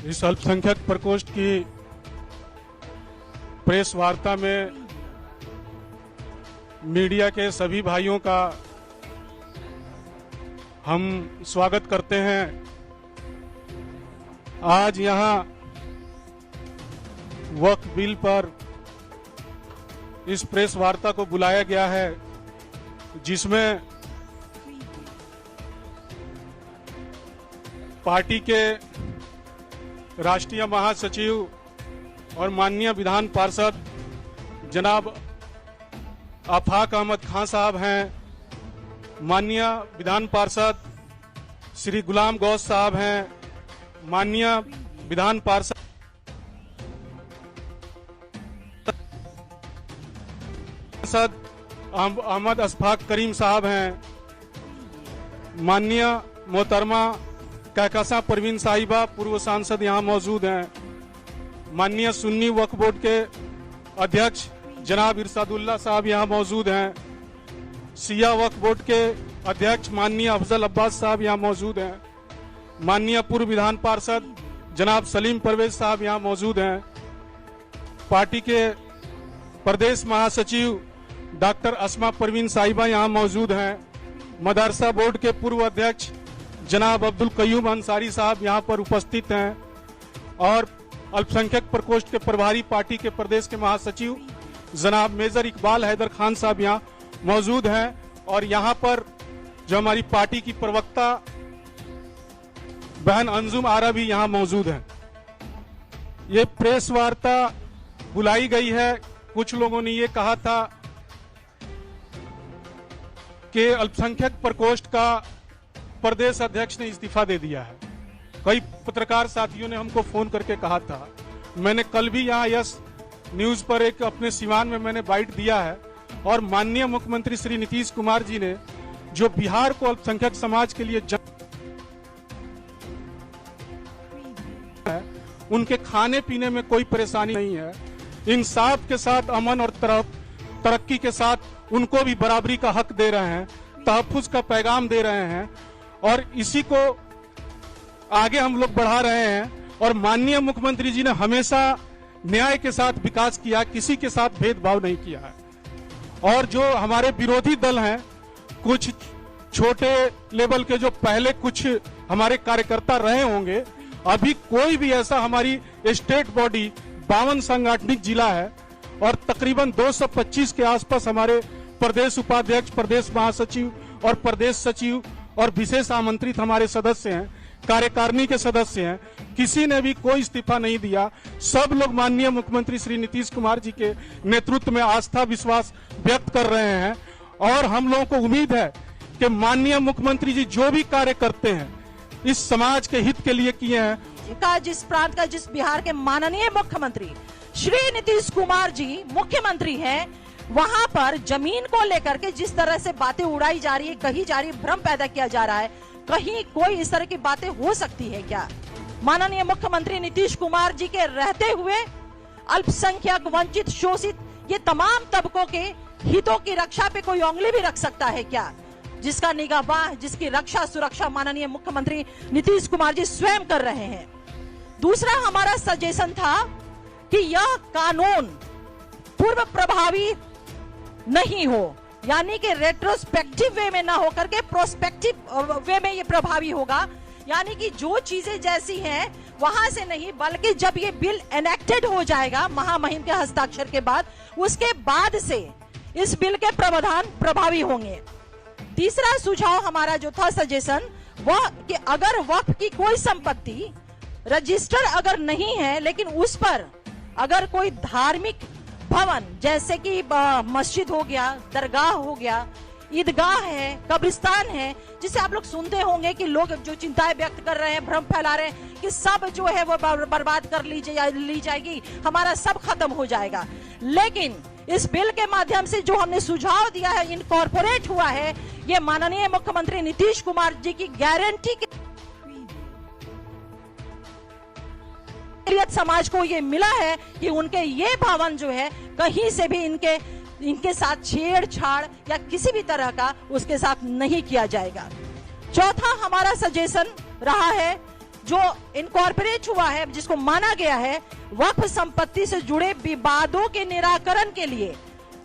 इस अल्पसंख्यक प्रकोष्ठ की प्रेस वार्ता में मीडिया के सभी भाइयों का हम स्वागत करते हैं। आज यहां वक्फ बिल पर इस प्रेस वार्ता को बुलाया गया है, जिसमें पार्टी के राष्ट्रीय महासचिव और माननीय विधान पार्षद जनाब आफाक अहमद खान साहब हैं, माननीय विधान पार्षद श्री गुलाम गौस साहब हैं, माननीय विधान पार्षद अहमद अशफाक करीम साहब हैं, माननीय मोहतरमा कहकशा परवीन साहिबा पूर्व सांसद यहां मौजूद हैं, माननीय सुन्नी वक्फ बोर्ड के अध्यक्ष जनाब इरशादुल्लाह साहब यहां मौजूद हैं, सिया वक्फ बोर्ड के अध्यक्ष माननीय अफजल अब्बास साहब यहां मौजूद हैं, माननीय पूर्व विधान पार्षद जनाब सलीम परवेज साहब यहां मौजूद हैं, पार्टी के प्रदेश महासचिव डॉक्टर अस्मा परवीन साहिबा यहां मौजूद हैं, मदरसा बोर्ड के पूर्व अध्यक्ष जनाब अब्दुल कयूम अंसारी साहब यहां पर उपस्थित हैं और अल्पसंख्यक प्रकोष्ठ के प्रभारी पार्टी के प्रदेश के महासचिव जनाब मेजर इकबाल हैदर खान साहब यहां मौजूद हैं और यहां पर जो हमारी पार्टी की प्रवक्ता बहन अंजुम आरा भी यहां मौजूद हैं। ये प्रेस वार्ता बुलाई गई है। कुछ लोगों ने ये कहा था कि अल्पसंख्यक प्रकोष्ठ का प्रदेश अध्यक्ष ने इस्तीफा दे दिया है। कई पत्रकार साथियों ने हमको फोन करके कहा था। मैंने कल भी यहाँ यस न्यूज पर एक अपने सिवान में मैंने बाइट दिया है और माननीय मुख्यमंत्री श्री नीतीश कुमार जी ने जो बिहार को अल्पसंख्यक समाज के लिए उनके खाने पीने में कोई परेशानी नहीं है, इंसाफ के साथ अमन और तरक्की के साथ उनको भी बराबरी का हक दे रहे हैं, तहफ्फुज का पैगाम दे रहे हैं और इसी को आगे हम लोग बढ़ा रहे हैं। और माननीय मुख्यमंत्री जी ने हमेशा न्याय के साथ विकास किया, किसी के साथ भेदभाव नहीं किया है। और जो हमारे विरोधी दल हैं, कुछ छोटे लेवल के जो पहले कुछ हमारे कार्यकर्ता रहे होंगे, अभी कोई भी ऐसा हमारी स्टेट बॉडी 52 सांगठनिक जिला है और तकरीबन 225 के आसपास हमारे प्रदेश उपाध्यक्ष, प्रदेश महासचिव और प्रदेश सचिव और विशेष आमंत्रित हमारे सदस्य हैं, कार्यकारिणी के सदस्य हैं, किसी ने भी कोई इस्तीफा नहीं दिया। सब लोग माननीय मुख्यमंत्री श्री नीतीश कुमार जी के नेतृत्व में आस्था विश्वास व्यक्त कर रहे हैं और हम लोगों को उम्मीद है कि माननीय मुख्यमंत्री जी जो भी कार्य करते हैं इस समाज के हित के लिए किए हैं। का जिस प्रांत का, जिस बिहार के माननीय मुख्यमंत्री श्री नीतीश कुमार जी मुख्यमंत्री हैं, वहां पर जमीन को लेकर के जिस तरह से बातें उड़ाई जा रही है, कही जा रही है, भ्रम पैदा किया जा रहा है, कहीं कोई इस तरह की बातें हो सकती है क्या? माननीय मुख्यमंत्री नीतीश कुमार जी के रहते हुए अल्पसंख्यक, वंचित, शोषित ये तमाम तबकों के हितों की रक्षा पे कोई उंगली भी रख सकता है क्या? जिसका निगाहबान, जिसकी रक्षा सुरक्षा माननीय मुख्यमंत्री नीतीश कुमार जी स्वयं कर रहे हैं। दूसरा हमारा सजेशन था कि यह कानून पूर्व प्रभावी नहीं हो, यानी कि रेट्रोस्पेक्टिव वे में ना होकर के प्रोस्पेक्टिव वे में ये प्रभावी होगा, यानी कि जो चीजें जैसी हैं वहां से नहीं, बल्कि जब ये बिल एनेक्टेड हो जाएगा महामहिम के हस्ताक्षर के बाद, उसके बाद से इस बिल के प्रावधान प्रभावी होंगे। तीसरा सुझाव हमारा जो था सजेशन, वह कि अगर वक्फ की कोई संपत्ति रजिस्टर अगर नहीं है, लेकिन उस पर अगर कोई धार्मिक भवन जैसे कि मस्जिद हो गया, दरगाह हो गया, ईदगाह है, कब्रिस्तान है, जिसे आप लोग सुनते होंगे कि लोग जो चिंताएं व्यक्त कर रहे हैं, भ्रम फैला रहे हैं कि सब जो है वो बर्बाद कर ली जाएगी, हमारा सब खत्म हो जाएगा। लेकिन इस बिल के माध्यम से जो हमने सुझाव दिया है, इनकॉर्पोरेट हुआ है, ये माननीय मुख्यमंत्री नीतीश कुमार जी की गारंटी के समाज को ये मिला है कि उनके ये भवन जो है कहीं से भी इनके साथ छेड़छाड़ या किसी भी तरह का उसके साथ नहीं किया जाएगा। चौथा हमारा सजेशन रहा है जो इनकॉर्पोरेट हुआ है, जिसको माना गया है वक्फ संपत्ति से जुड़े विवादों के निराकरण के लिए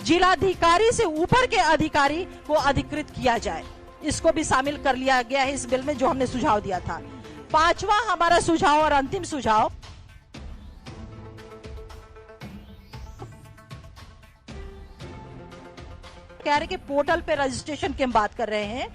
जिलाधिकारी से ऊपर के अधिकारी को अधिकृत किया जाए। इसको भी शामिल कर लिया गया है इस बिल में, जो हमने सुझाव दिया था। पांचवा हमारा सुझाव और अंतिम सुझाव, कह रहे कि पोर्टल पे रजिस्ट्रेशन की हम बात कर रहे हैं,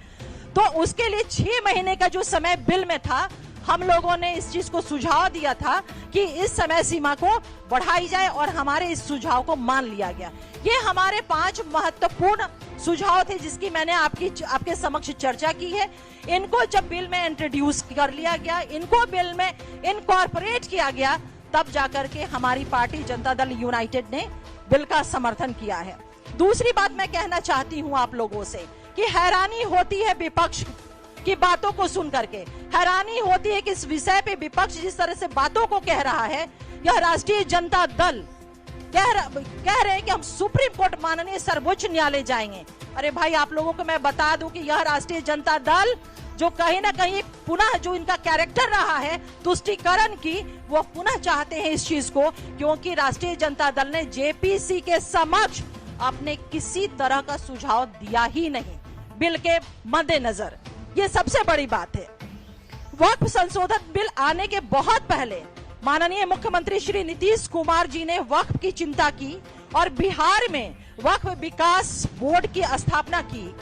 तो उसके लिए 6 महीने का जो समय बिल में था, हम लोगों ने इस चीज को सुझाव दिया था कि इस समय सीमा को बढ़ाई जाए और हमारे इस सुझाव को मान लिया गया। ये हमारे 5 महत्वपूर्ण सुझाव थे जिसकी मैंने आपके समक्ष चर्चा की है। इनको जब बिल में इंट्रोड्यूस कर लिया गया, इनको बिल में इनकॉर्पोरेट किया गया, तब जाकर के हमारी पार्टी जनता दल यूनाइटेड ने बिल का समर्थन किया है। दूसरी बात मैं कहना चाहती हूं आप लोगों से कि हैरानी होती है विपक्ष की बातों को सुन करके, हैरानी होती है कि इस विषय पे विपक्ष जिस तरह से बातों को कह रहा है। यह राष्ट्रीय जनता दल कह रहे हैं कि हम सुप्रीम कोर्ट माननीय सर्वोच्च न्यायालय जाएंगे। अरे भाई, आप लोगों को मैं बता दूं कि यह राष्ट्रीय जनता दल जो कहीं ना कहीं पुनः जो इनका कैरेक्टर रहा है तुष्टीकरण की, वो पुनः चाहते हैं इस चीज को, क्योंकि राष्ट्रीय जनता दल ने जेपीसी के समक्ष अपने किसी तरह का सुझाव दिया ही नहीं बिल के मद्देनजर। ये सबसे बड़ी बात है। वक्फ संशोधन बिल आने के बहुत पहले माननीय मुख्यमंत्री श्री नीतीश कुमार जी ने वक्फ की चिंता की और बिहार में वक्फ विकास बोर्ड की स्थापना की।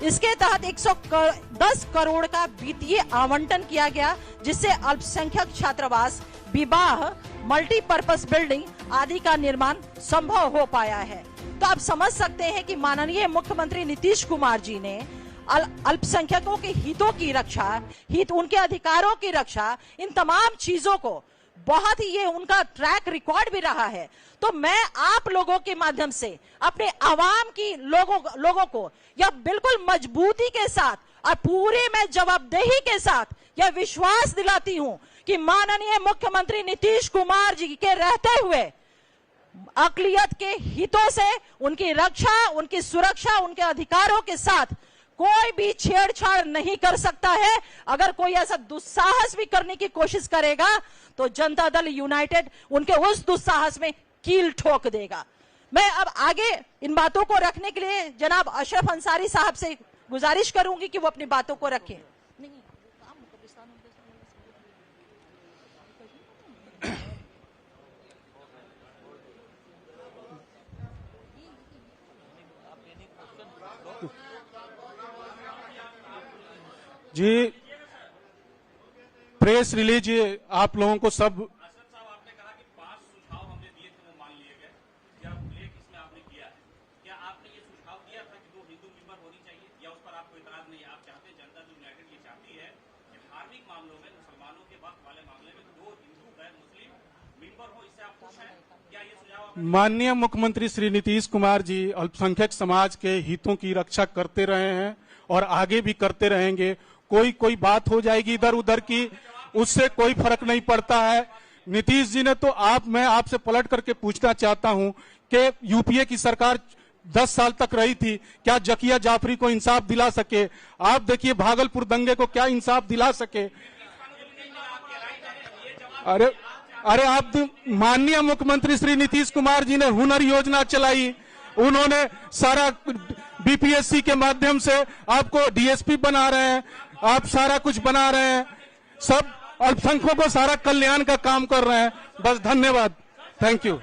इसके तहत 110 करोड़ का वित्तीय आवंटन किया गया, जिससे अल्पसंख्यक छात्रावास, विवाह, मल्टीपर्पज बिल्डिंग आदि का निर्माण संभव हो पाया है। तो आप समझ सकते हैं कि माननीय मुख्यमंत्री नीतीश कुमार जी ने अल्पसंख्यकों के हितों की रक्षा, उनके अधिकारों की रक्षा, इन तमाम चीजों को बहुत ही, ये उनका ट्रैक रिकॉर्ड भी रहा है। तो मैं आप लोगों के माध्यम से अपने आवाम की लोगों को यह बिल्कुल मजबूती के साथ और पूरे में जवाबदेही के साथ यह विश्वास दिलाती हूं कि माननीय मुख्यमंत्री नीतीश कुमार जी के रहते हुए अक़लियत के हितों से, उनकी रक्षा, उनकी सुरक्षा, उनके अधिकारों के साथ कोई भी छेड़छाड़ नहीं कर सकता है। अगर कोई ऐसा दुस्साहस भी करने की कोशिश करेगा तो जनता दल यूनाइटेड उनके उस दुस्साहस में कील ठोक देगा। मैं अब आगे इन बातों को रखने के लिए जनाब अशरफ अंसारी साहब से गुजारिश करूंगी कि वो अपनी बातों को रखें। जी, प्रेस रिलीज आप लोगों को सब, आपने कहा कि 5 सुझाव हमने दिए थे वो मान लिए गए, क्या उल्लेख इसमें आपने किया है? क्या आपने ये सुझाव दिया था कि 2 हिंदू मेंबर होनी चाहिए, या उस पर आपको इतराज नहीं है? आप चाहते हैं, जनता दल यूनाइटेड ये चाहती है कि धार्मिक मामलों में, मुसलमानों के वक्त वाले मामले में 2 हिंदू गैर मुस्लिम मेंबर हो, इससे आप खुश हैं? क्या ये सुझाव? माननीय मुख्यमंत्री श्री नीतीश कुमार जी अल्पसंख्यक समाज के हितों की रक्षा करते रहे हैं और आगे भी करते रहेंगे। कोई बात हो जाएगी इधर उधर की, उससे कोई फर्क नहीं पड़ता है। नीतीश जी ने तो मैं आपसे पलट करके पूछना चाहता हूं कि यूपीए की सरकार 10 साल तक रही थी, क्या जकिया जाफरी को इंसाफ दिला सके? आप देखिए भागलपुर दंगे को क्या इंसाफ दिला सके? अरे आप, माननीय मुख्यमंत्री श्री नीतीश कुमार जी ने हुनर योजना चलाई, उन्होंने सारा बीपीएससी के माध्यम से आपको डीएसपी बना रहे हैं, आप सारा कुछ बना रहे हैं, सब अल्पसंख्यकों को सारा कल्याण का काम कर रहे हैं। बस धन्यवाद, थैंक यू।